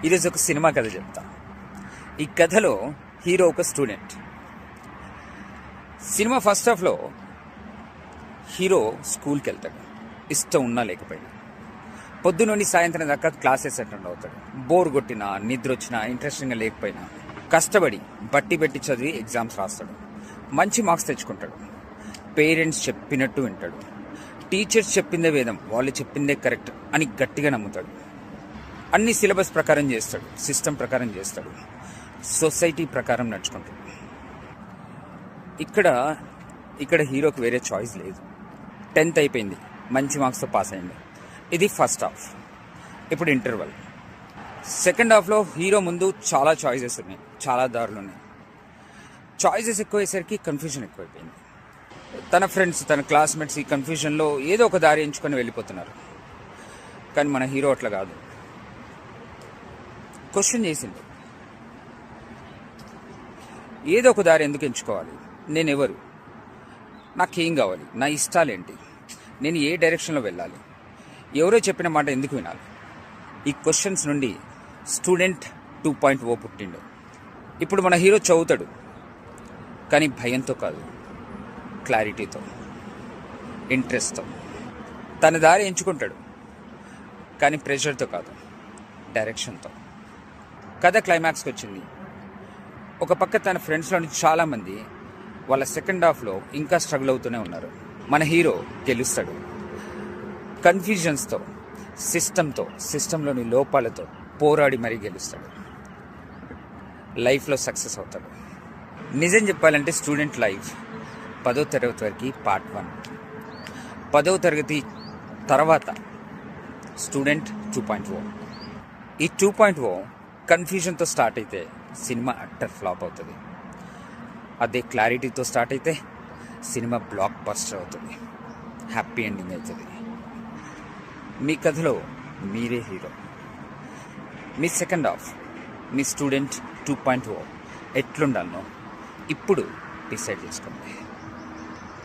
ఈరోజు ఒక సినిమా కథ చెప్తా. ఈ కథలో హీరో ఒక స్టూడెంట్. సినిమా ఫస్ట్ హాఫ్లో హీరో స్కూల్కి వెళ్తాడు, ఇష్టం ఉన్నా లేకపోయినా. పొద్దునుండి సాయంత్రం దాకా క్లాసెస్ అటెండ్ అవుతాడు. బోర్ కొట్టినా, నిద్ర వచ్చినా, ఇంట్రెస్టింగ్గా లేకపోయినా కష్టపడి బట్టి పెట్టి చదివి ఎగ్జామ్స్ రాస్తాడు. మంచి మార్క్స్ తెచ్చుకుంటాడు. పేరెంట్స్ చెప్పినట్టు వింటాడు. టీచర్స్ చెప్పిందే వేదం, వాళ్ళు చెప్పిందే కరెక్ట్ అని గట్టిగా నమ్ముతాడు. అన్ని సిలబస్ ప్రకారం చేస్తాడు, సిస్టమ్ ప్రకారం చేస్తాడు, సొసైటీ ప్రకారం నడుచుకుంటాడు. ఇక్కడ హీరోకి వేరే చాయిస్ లేదు. 10th అయిపోయింది, మంచి మార్క్స్తో పాస్ అయింది. ఇది ఫస్ట్ హాఫ్. ఇప్పుడు ఇంటర్వల్. సెకండ్ హాఫ్లో హీరో ముందు చాలా చాయిసెస్ ఉన్నాయి, చాలా దారులు ఉన్నాయి. చాయిసెస్ ఎక్కువయ్యేసరికి కన్ఫ్యూజన్ ఎక్కువైపోయింది. తన ఫ్రెండ్స్, తన క్లాస్మేట్స్ ఈ కన్ఫ్యూజన్లో ఏదో ఒక దారి ఎంచుకొని వెళ్ళిపోతున్నారు. కానీ మన హీరో అట్లా కాదు. క్వశ్చన్ చేసిండు, ఏదో ఒక దారి ఎందుకు ఎంచుకోవాలి? నేనెవరు? నాకేం కావాలి? నా ఇష్టాలేంటి? నేను ఏ డైరెక్షన్లో వెళ్ళాలి? ఎవరో చెప్పిన మాట ఎందుకు వినాలి? ఈ క్వశ్చన్స్ నుండి స్టూడెంట్ 2.0 పుట్టిండు. ఇప్పుడు మన హీరో చదువుతాడు, కానీ భయంతో కాదు, క్లారిటీతో, ఇంట్రెస్ట్తో. తన దారి ఎంచుకుంటాడు, కానీ ప్రెషర్తో కాదు, డైరెక్షన్తో. కథ క్లైమాక్స్కి వచ్చింది. ఒక పక్క తన ఫ్రెండ్స్లో నుంచి చాలామంది వాళ్ళ సెకండ్ హాఫ్లో ఇంకా స్ట్రగుల్ అవుతూనే ఉన్నారు. మన హీరో గెలుస్తాడు. కన్ఫ్యూజన్స్తో, సిస్టంలోని లోపాలతో పోరాడి మరీ గెలుస్తాడు. లైఫ్లో సక్సెస్ అవుతాడు. నిజం చెప్పాలంటే స్టూడెంట్ లైఫ్ 10వ తరగతి వరకు పార్ట్ 1. 10వ తరగతి తర్వాత స్టూడెంట్ 2.0. ఈ 2.0 కన్ఫ్యూజన్తో స్టార్ట్ అయితే సినిమా అట్టర్ ఫ్లాప్ అవుతుంది. అదే క్లారిటీతో స్టార్ట్ అయితే సినిమా బ్లాక్ బస్టర్ అవుతుంది, హ్యాపీ ఎండింగ్ అవుతుంది. మీ కథలో మీరే హీరో. మీ సెకండ్ హాఫ్, మీ స్టూడెంట్ 2.0 ఎట్లుండాలనో ఇప్పుడు డిసైడ్ చేసుకోండి.